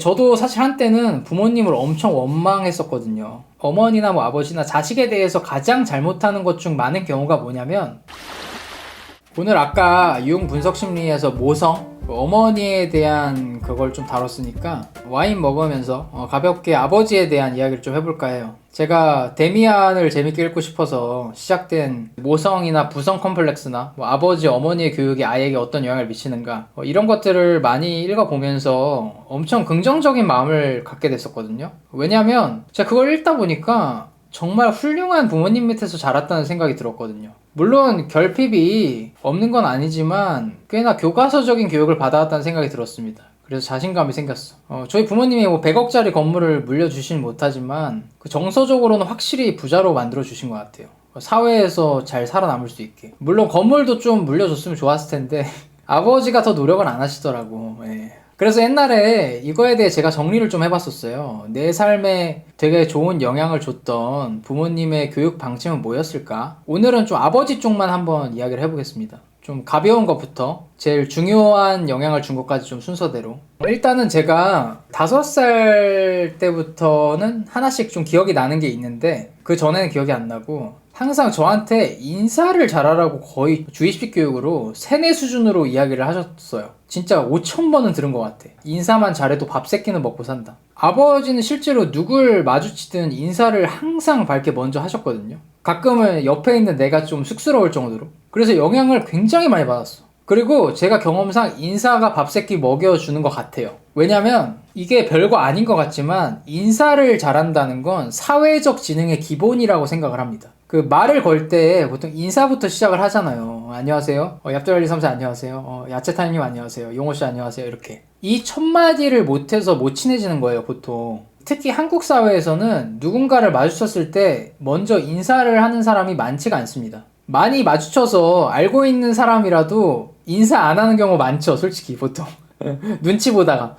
저도 사실 한때는 부모님을 엄청 원망했었거든요. 어머니나 뭐 아버지나 자식에 대해서 가장 잘못하는 것 중 많은 경우가 뭐냐면, 오늘 아까 유형 분석 심리에서 모성, 어머니에 대한 그걸 좀 다뤘으니까 와인 먹으면서 가볍게 아버지에 대한 이야기를 좀 해볼까 해요. 제가 데미안을 재밌게 읽고 싶어서 시작된 모성이나 부성 컴플렉스나 뭐 아버지 어머니의 교육이 아이에게 어떤 영향을 미치는가, 이런 것들을 많이 읽어보면서 엄청 긍정적인 마음을 갖게 됐었거든요. 왜냐면 제가 그걸 읽다 보니까 정말 훌륭한 부모님 밑에서 자랐다는 생각이 들었거든요. 물론 결핍이 없는 건 아니지만 꽤나 교과서적인 교육을 받아왔다는 생각이 들었습니다. 그래서 자신감이 생겼어. 저희 부모님이 뭐 100억짜리 건물을 물려주진 못하지만 그 정서적으로는 확실히 부자로 만들어주신 것 같아요. 사회에서 잘 살아남을 수 있게. 물론 건물도 좀 물려줬으면 좋았을 텐데 아버지가 더 노력을 안 하시더라고. 예. 그래서 옛날에 이거에 대해 제가 정리를 좀 해봤었어요. 내 삶에 되게 좋은 영향을 줬던 부모님의 교육 방침은 뭐였을까? 오늘은 좀 아버지 쪽만 한번 이야기를 해보겠습니다. 좀 가벼운 것부터 제일 중요한 영향을 준 것까지 좀 순서대로. 일단은 제가 5살 때부터는 하나씩 좀 기억이 나는 게 있는데, 그 전에는 기억이 안 나고 항상 저한테 인사를 잘하라고 거의 주입식 교육으로 세뇌 수준으로 이야기를 하셨어요. 진짜 5,000번은 들은 것 같아. 인사만 잘해도 밥 3끼는 먹고 산다. 아버지는 실제로 누굴 마주치든 인사를 항상 밝게 먼저 하셨거든요. 가끔은 옆에 있는 내가 좀 쑥스러울 정도로. 그래서 영향을 굉장히 많이 받았어. 그리고 제가 경험상 인사가 밥 3끼 먹여주는 것 같아요. 왜냐면 이게 별거 아닌 것 같지만 인사를 잘한다는 건 사회적 지능의 기본이라고 생각을 합니다. 그 말을 걸 때 보통 인사부터 시작을 하잖아요. 안녕하세요. 얍돌123사 안녕하세요. 야채타님 안녕하세요. 용호씨 안녕하세요. 이렇게. 이 첫 마디를 못해서 못 친해지는 거예요, 보통. 특히 한국 사회에서는 누군가를 마주쳤을 때 먼저 인사를 하는 사람이 많지가 않습니다. 많이 마주쳐서 알고 있는 사람이라도 인사 안 하는 경우 많죠, 솔직히 보통. 눈치 보다가.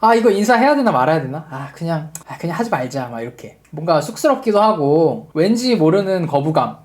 아, 이거 인사해야 되나 말아야 되나? 그냥 하지 말자, 막 이렇게. 뭔가 쑥스럽기도 하고, 왠지 모르는 거부감.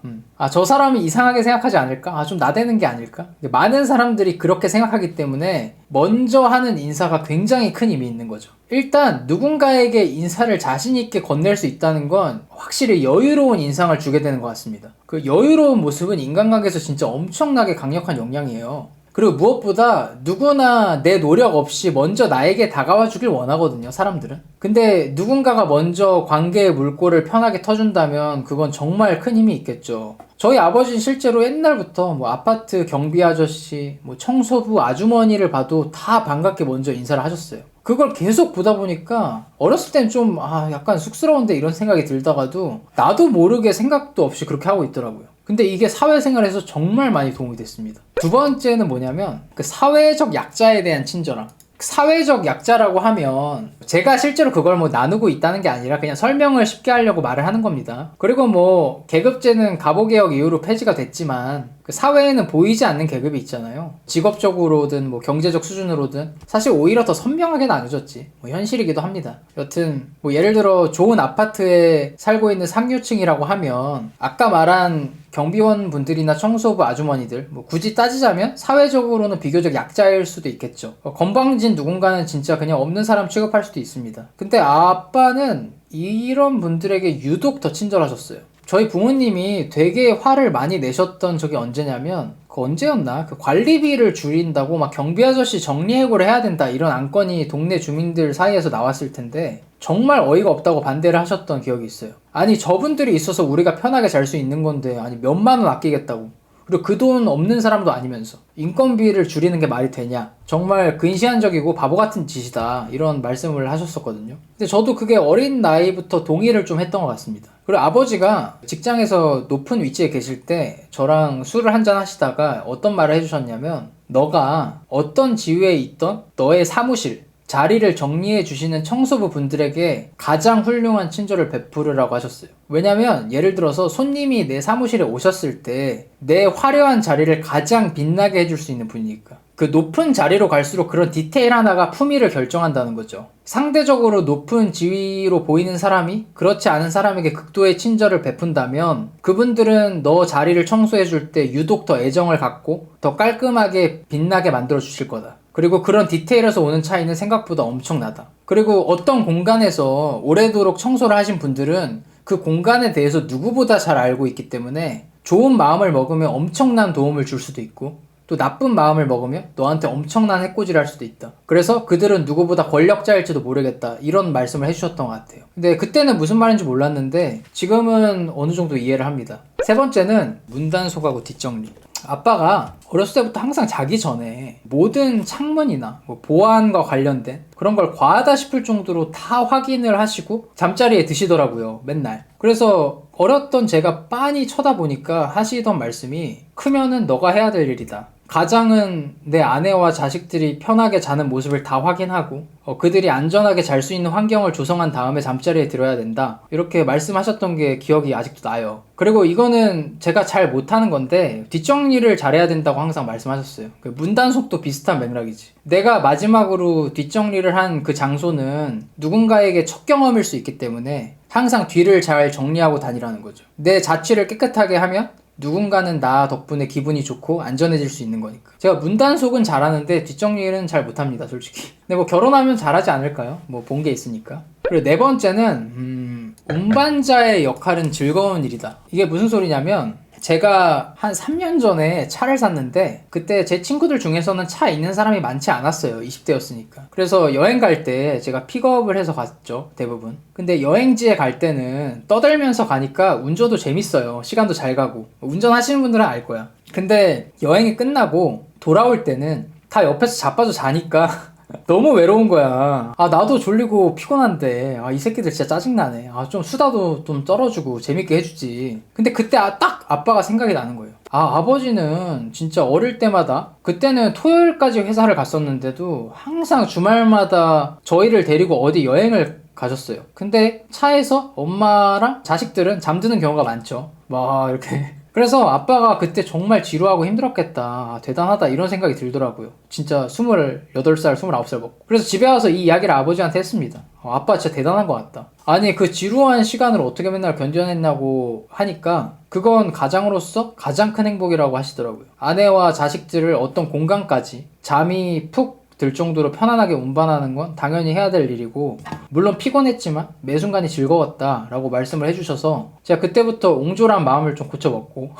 저 사람이 이상하게 생각하지 않을까? 좀 나대는 게 아닐까? 많은 사람들이 그렇게 생각하기 때문에 먼저 하는 인사가 굉장히 큰 힘이 있는 거죠. 일단 누군가에게 인사를 자신있게 건넬 수 있다는 건 확실히 여유로운 인상을 주게 되는 것 같습니다. 그 여유로운 모습은 인간관계에서 진짜 엄청나게 강력한 영향이에요. 그리고 무엇보다 누구나 내 노력 없이 먼저 나에게 다가와 주길 원하거든요, 사람들은. 근데 누군가가 먼저 관계의 물꼬를 편하게 터준다면 그건 정말 큰 힘이 있겠죠. 저희 아버지는 실제로 옛날부터 뭐 아파트 경비 아저씨, 뭐 청소부 아주머니를 봐도 다 반갑게 먼저 인사를 하셨어요. 그걸 계속 보다 보니까 어렸을 땐 좀 약간 쑥스러운데 이런 생각이 들다가도 나도 모르게 생각도 없이 그렇게 하고 있더라고요. 근데 이게 사회생활에서 정말 많이 도움이 됐습니다. 두 번째는 뭐냐면 그 사회적 약자에 대한 친절함. 사회적 약자라고 하면 제가 실제로 그걸 뭐 나누고 있다는 게 아니라 그냥 설명을 쉽게 하려고 말을 하는 겁니다. 그리고 뭐 계급제는 갑오개혁 이후로 폐지가 됐지만 그 사회에는 보이지 않는 계급이 있잖아요. 직업적으로든 뭐 경제적 수준으로든 사실 오히려 더 선명하게 나눠졌지. 뭐 현실이기도 합니다. 여튼 뭐 예를 들어 좋은 아파트에 살고 있는 상류층이라고 하면 아까 말한 경비원 분들이나 청소부 아주머니들, 뭐 굳이 따지자면 사회적으로는 비교적 약자일 수도 있겠죠. 건방진 누군가는 진짜 그냥 없는 사람 취급할 수도 있습니다. 근데 아빠는 이런 분들에게 유독 더 친절하셨어요. 저희 부모님이 되게 화를 많이 내셨던 적이 언제냐면 그 언제였나? 그 관리비를 줄인다고 막 경비 아저씨 정리해고를 해야 된다 이런 안건이 동네 주민들 사이에서 나왔을 텐데 정말 어이가 없다고 반대를 하셨던 기억이 있어요. 아니 저분들이 있어서 우리가 편하게 잘 수 있는 건데 아니 몇만 원 아끼겠다고. 그리고 그 돈 없는 사람도 아니면서 인건비를 줄이는 게 말이 되냐. 정말 근시안적이고 바보 같은 짓이다 이런 말씀을 하셨었거든요. 근데 저도 그게 어린 나이부터 동의를 좀 했던 것 같습니다. 그리고 아버지가 직장에서 높은 위치에 계실 때 저랑 술을 한잔 하시다가 어떤 말을 해주셨냐면 너가 어떤 지위에 있던 너의 사무실 자리를 정리해 주시는 청소부 분들에게 가장 훌륭한 친절을 베푸르라고 하셨어요. 왜냐면 예를 들어서 손님이 내 사무실에 오셨을 때 내 화려한 자리를 가장 빛나게 해줄 수 있는 분이니까. 그 높은 자리로 갈수록 그런 디테일 하나가 품위를 결정한다는 거죠. 상대적으로 높은 지위로 보이는 사람이 그렇지 않은 사람에게 극도의 친절을 베푼다면 그분들은 너 자리를 청소해 줄 때 유독 더 애정을 갖고 더 깔끔하게 빛나게 만들어 주실 거다. 그리고 그런 디테일에서 오는 차이는 생각보다 엄청나다. 그리고 어떤 공간에서 오래도록 청소를 하신 분들은 그 공간에 대해서 누구보다 잘 알고 있기 때문에 좋은 마음을 먹으면 엄청난 도움을 줄 수도 있고, 또 나쁜 마음을 먹으면 너한테 엄청난 해코지를 할 수도 있다. 그래서 그들은 누구보다 권력자일지도 모르겠다, 이런 말씀을 해주셨던 것 같아요. 근데 그때는 무슨 말인지 몰랐는데 지금은 어느 정도 이해를 합니다. 세 번째는 문단속하고 뒷정리. 아빠가 어렸을 때부터 항상 자기 전에 모든 창문이나 뭐 보안과 관련된 그런 걸 과하다 싶을 정도로 다 확인을 하시고 잠자리에 드시더라고요, 맨날. 그래서 어렸던 제가 빤히 쳐다보니까 하시던 말씀이, 크면은 너가 해야 될 일이다. 가장은 내 아내와 자식들이 편하게 자는 모습을 다 확인하고 그들이 안전하게 잘 수 있는 환경을 조성한 다음에 잠자리에 들어야 된다, 이렇게 말씀하셨던 게 기억이 아직도 나요. 그리고 이거는 제가 잘 못하는 건데 뒷정리를 잘해야 된다고 항상 말씀하셨어요. 그 문단속도 비슷한 맥락이지. 내가 마지막으로 뒷정리를 한 그 장소는 누군가에게 첫 경험일 수 있기 때문에 항상 뒤를 잘 정리하고 다니라는 거죠. 내 자취를 깨끗하게 하면 누군가는 나 덕분에 기분이 좋고 안전해질 수 있는 거니까. 제가 문단속은 잘하는데 뒷정리는 잘 못합니다, 솔직히. 근데 뭐 결혼하면 잘하지 않을까요? 뭐 본 게 있으니까. 그리고 네 번째는 운반자의 역할은 즐거운 일이다. 이게 무슨 소리냐면, 제가 한 3년 전에 차를 샀는데 그때 제 친구들 중에서는 차 있는 사람이 많지 않았어요. 20대였으니까. 그래서 여행 갈 때 제가 픽업을 해서 갔죠, 대부분. 근데 여행지에 갈 때는 떠들면서 가니까 운전도 재밌어요. 시간도 잘 가고. 운전하시는 분들은 알 거야. 근데 여행이 끝나고 돌아올 때는 다 옆에서 자빠져 자니까 너무 외로운 거야. 아, 나도 졸리고 피곤한데 이 새끼들 진짜 짜증나네. 좀 수다도 좀 떨어주고 재밌게 해주지. 근데 그때 딱 아빠가 생각이 나는 거예요. 아버지는 진짜 어릴 때마다, 그때는 토요일까지 회사를 갔었는데도 항상 주말마다 저희를 데리고 어디 여행을 가셨어요. 근데 차에서 엄마랑 자식들은 잠드는 경우가 많죠. 막 이렇게. 그래서 아빠가 그때 정말 지루하고 힘들었겠다, 대단하다, 이런 생각이 들더라고요. 진짜 28살, 29살 먹고. 그래서 집에 와서 이 이야기를 아버지한테 했습니다. 아빠 진짜 대단한 것 같다. 아니, 그 지루한 시간을 어떻게 맨날 견뎌냈냐고 하니까 그건 가장으로서 가장 큰 행복이라고 하시더라고요. 아내와 자식들을 어떤 공간까지 잠이 푹 들 정도로 편안하게 운반하는 건 당연히 해야 될 일이고, 물론 피곤했지만 매 순간이 즐거웠다 라고 말씀을 해주셔서 제가 그때부터 옹졸한 마음을 좀 고쳐먹고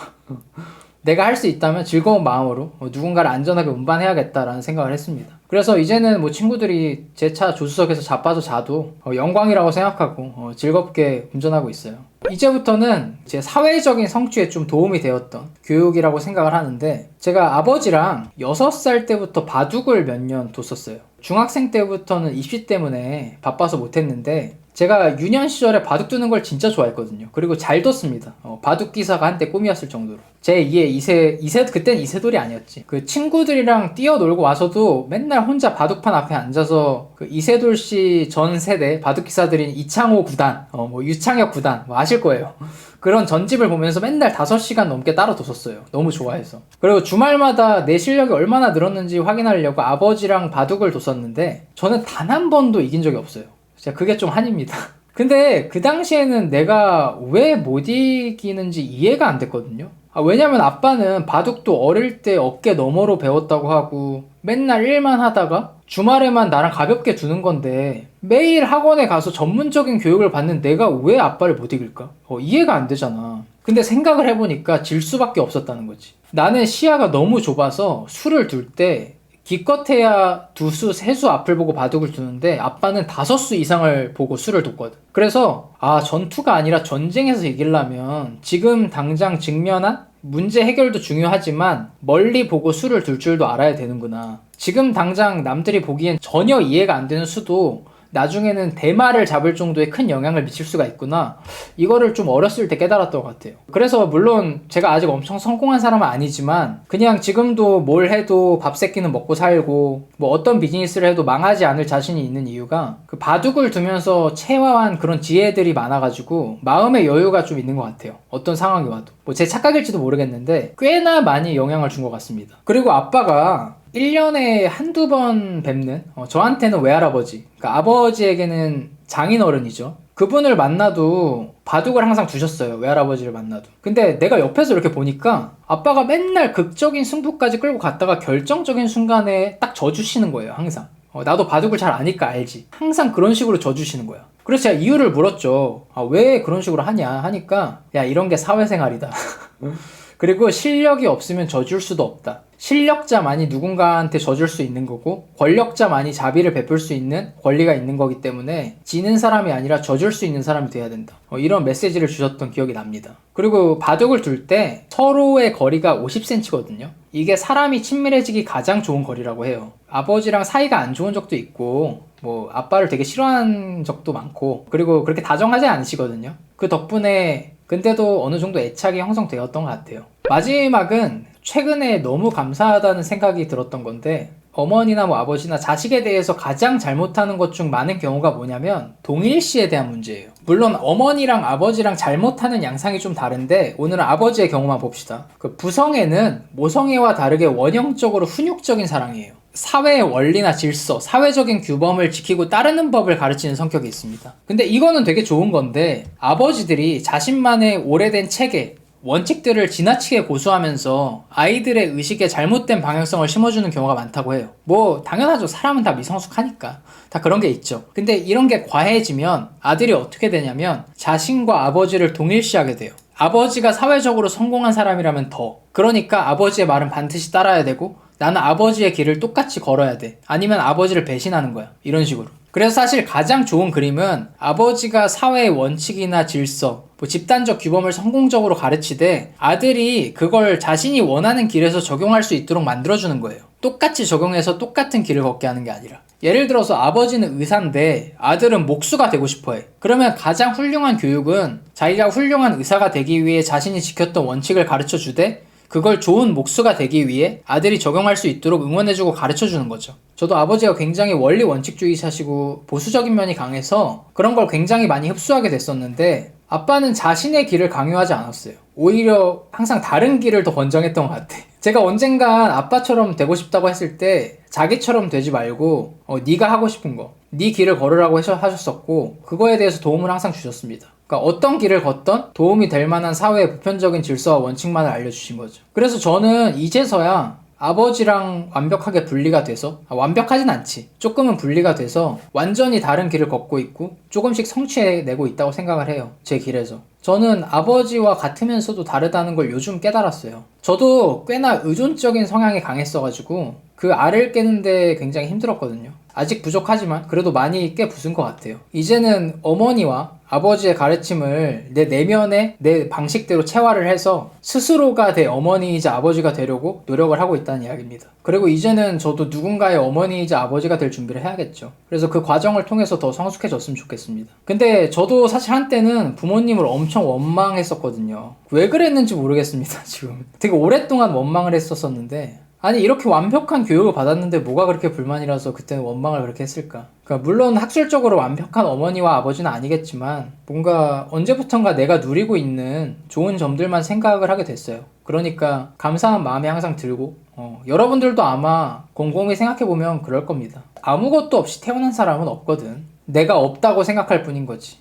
내가 할 수 있다면 즐거운 마음으로 누군가를 안전하게 운반해야겠다라는 생각을 했습니다. 그래서 이제는 뭐 친구들이 제 차 조수석에서 자빠져 자도 영광이라고 생각하고 즐겁게 운전하고 있어요. 이제부터는 제 사회적인 성취에 좀 도움이 되었던 교육이라고 생각을 하는데, 제가 아버지랑 6살 때부터 바둑을 몇 년 뒀었어요. 중학생 때부터는 입시 때문에 바빠서 못했는데 제가 유년 시절에 바둑 두는 걸 진짜 좋아했거든요. 그리고 잘 뒀습니다. 바둑 기사가 한때 꿈이었을 정도로. 제 2의 2세, 그땐 이세돌이 아니었지. 그 친구들이랑 뛰어놀고 와서도 맨날 혼자 바둑판 앞에 앉아서 그 이세돌 씨 전 세대 바둑 기사들인 이창호 구단, 뭐 유창혁 구단, 뭐 아실 거예요. 그런 전집을 보면서 맨날 5시간 넘게 따라 뒀었어요. 너무 좋아해서. 그리고 주말마다 내 실력이 얼마나 늘었는지 확인하려고 아버지랑 바둑을 뒀었는데 저는 단 한 번도 이긴 적이 없어요. 진짜 그게 좀 한입니다. 근데 그 당시에는 내가 왜 못 이기는지 이해가 안 됐거든요. 왜냐면 아빠는 바둑도 어릴 때 어깨 너머로 배웠다고 하고 맨날 일만 하다가 주말에만 나랑 가볍게 두는 건데 매일 학원에 가서 전문적인 교육을 받는 내가 왜 아빠를 못 이길까? 이해가 안 되잖아. 근데 생각을 해보니까 질 수밖에 없었다는 거지. 나는 시야가 너무 좁아서 수를 둘 때 기껏해야 2수, 3수 앞을 보고 바둑을 두는데 아빠는 5수 이상을 보고 수를 뒀거든. 그래서 전투가 아니라 전쟁에서 이기려면 지금 당장 직면한 문제 해결도 중요하지만 멀리 보고 수를 둘 줄도 알아야 되는구나. 지금 당장 남들이 보기엔 전혀 이해가 안 되는 수도 나중에는 대마를 잡을 정도의 큰 영향을 미칠 수가 있구나. 이거를 좀 어렸을 때 깨달았던 것 같아요. 그래서 물론 제가 아직 엄청 성공한 사람은 아니지만 그냥 지금도 뭘 해도 밥 새끼는 먹고 살고 뭐 어떤 비즈니스를 해도 망하지 않을 자신이 있는 이유가 그 바둑을 두면서 체화한 그런 지혜들이 많아가지고 마음의 여유가 좀 있는 것 같아요. 어떤 상황이 와도. 뭐 제 착각일지도 모르겠는데 꽤나 많이 영향을 준 것 같습니다. 그리고 아빠가 1년에 한두 번 뵙는 저한테는 외할아버지, 그러니까 아버지에게는 장인어른이죠. 그분을 만나도 바둑을 항상 두셨어요. 외할아버지를 만나도. 근데 내가 옆에서 이렇게 보니까 아빠가 맨날 극적인 승부까지 끌고 갔다가 결정적인 순간에 딱 져주시는 거예요. 항상. 나도 바둑을 잘 아니까 알지. 항상 그런 식으로 져주시는 거야. 그래서 제가 이유를 물었죠. 왜 그런 식으로 하냐 하니까 야, 이런 게 사회생활이다. 그리고 실력이 없으면 져줄 수도 없다. 실력자만이 누군가한테 져줄 수 있는 거고 권력자만이 자비를 베풀 수 있는 권리가 있는 거기 때문에 지는 사람이 아니라 져줄 수 있는 사람이 돼야 된다. 이런 메시지를 주셨던 기억이 납니다. 그리고 바둑을 둘 때 서로의 거리가 50cm거든요. 이게 사람이 친밀해지기 가장 좋은 거리라고 해요. 아버지랑 사이가 안 좋은 적도 있고 뭐 아빠를 되게 싫어한 적도 많고 그리고 그렇게 다정하지 않으시거든요. 그 덕분에 근데도 어느 정도 애착이 형성되었던 것 같아요. 마지막은 최근에 너무 감사하다는 생각이 들었던 건데 어머니나 뭐 아버지나 자식에 대해서 가장 잘못하는 것 중 많은 경우가 뭐냐면 동일시에 대한 문제예요. 물론 어머니랑 아버지랑 잘못하는 양상이 좀 다른데 오늘은 아버지의 경우만 봅시다. 그 부성애는 모성애와 다르게 원형적으로 훈육적인 사랑이에요. 사회의 원리나 질서, 사회적인 규범을 지키고 따르는 법을 가르치는 성격이 있습니다. 근데 이거는 되게 좋은 건데 아버지들이 자신만의 오래된 체계, 원칙들을 지나치게 고수하면서 아이들의 의식에 잘못된 방향성을 심어주는 경우가 많다고 해요. 뭐 당연하죠. 사람은 다 미성숙하니까 다 그런 게 있죠. 근데 이런 게 과해지면 아들이 어떻게 되냐면 자신과 아버지를 동일시하게 돼요. 아버지가 사회적으로 성공한 사람이라면 더, 그러니까 아버지의 말은 반드시 따라야 되고 나는 아버지의 길을 똑같이 걸어야 돼. 아니면 아버지를 배신하는 거야. 이런 식으로. 그래서 사실 가장 좋은 그림은 아버지가 사회의 원칙이나 질서, 뭐 집단적 규범을 성공적으로 가르치되 아들이 그걸 자신이 원하는 길에서 적용할 수 있도록 만들어주는 거예요. 똑같이 적용해서 똑같은 길을 걷게 하는 게 아니라. 예를 들어서 아버지는 의사인데 아들은 목수가 되고 싶어해. 그러면 가장 훌륭한 교육은 자기가 훌륭한 의사가 되기 위해 자신이 지켰던 원칙을 가르쳐 주되 그걸 좋은 목수가 되기 위해 아들이 적용할 수 있도록 응원해주고 가르쳐주는 거죠. 저도 아버지가 굉장히 원리 원칙주의자시고 보수적인 면이 강해서 그런 걸 굉장히 많이 흡수하게 됐었는데 아빠는 자신의 길을 강요하지 않았어요. 오히려 항상 다른 길을 더 권장했던 것 같아. 제가 언젠간 아빠처럼 되고 싶다고 했을 때 자기처럼 되지 말고 네가 하고 싶은 거, 네 길을 걸으라고 하셨었고 그거에 대해서 도움을 항상 주셨습니다. 그러니까 어떤 길을 걷던 도움이 될 만한 사회의 보편적인 질서와 원칙만을 알려주신 거죠. 그래서 저는 이제서야 아버지랑 완벽하게 분리가 돼서 완벽하진 않지. 조금은 분리가 돼서 완전히 다른 길을 걷고 있고 조금씩 성취해내고 있다고 생각을 해요. 제 길에서. 저는 아버지와 같으면서도 다르다는 걸 요즘 깨달았어요. 저도 꽤나 의존적인 성향이 강했어가지고 그 알을 깨는데 굉장히 힘들었거든요. 아직 부족하지만 그래도 많이 꽤 부순 것 같아요. 이제는 어머니와 아버지의 가르침을 내 내면에 내 방식대로 체화를 해서 스스로가 내 어머니이자 아버지가 되려고 노력을 하고 있다는 이야기입니다. 그리고 이제는 저도 누군가의 어머니이자 아버지가 될 준비를 해야겠죠. 그래서 그 과정을 통해서 더 성숙해졌으면 좋겠습니다. 근데 저도 사실 한때는 부모님을 엄청 원망했었거든요. 왜 그랬는지 모르겠습니다. 지금 되게 오랫동안 원망을 했었는데 아니 이렇게 완벽한 교육을 받았는데 뭐가 그렇게 불만이라서 그때는 원망을 그렇게 했을까. 그러니까 물론 학술적으로 완벽한 어머니와 아버지는 아니겠지만 뭔가 언제부턴가 내가 누리고 있는 좋은 점들만 생각을 하게 됐어요. 그러니까 감사한 마음이 항상 들고 여러분들도 아마 곰곰이 생각해보면 그럴 겁니다. 아무것도 없이 태어난 사람은 없거든. 내가 없다고 생각할 뿐인 거지.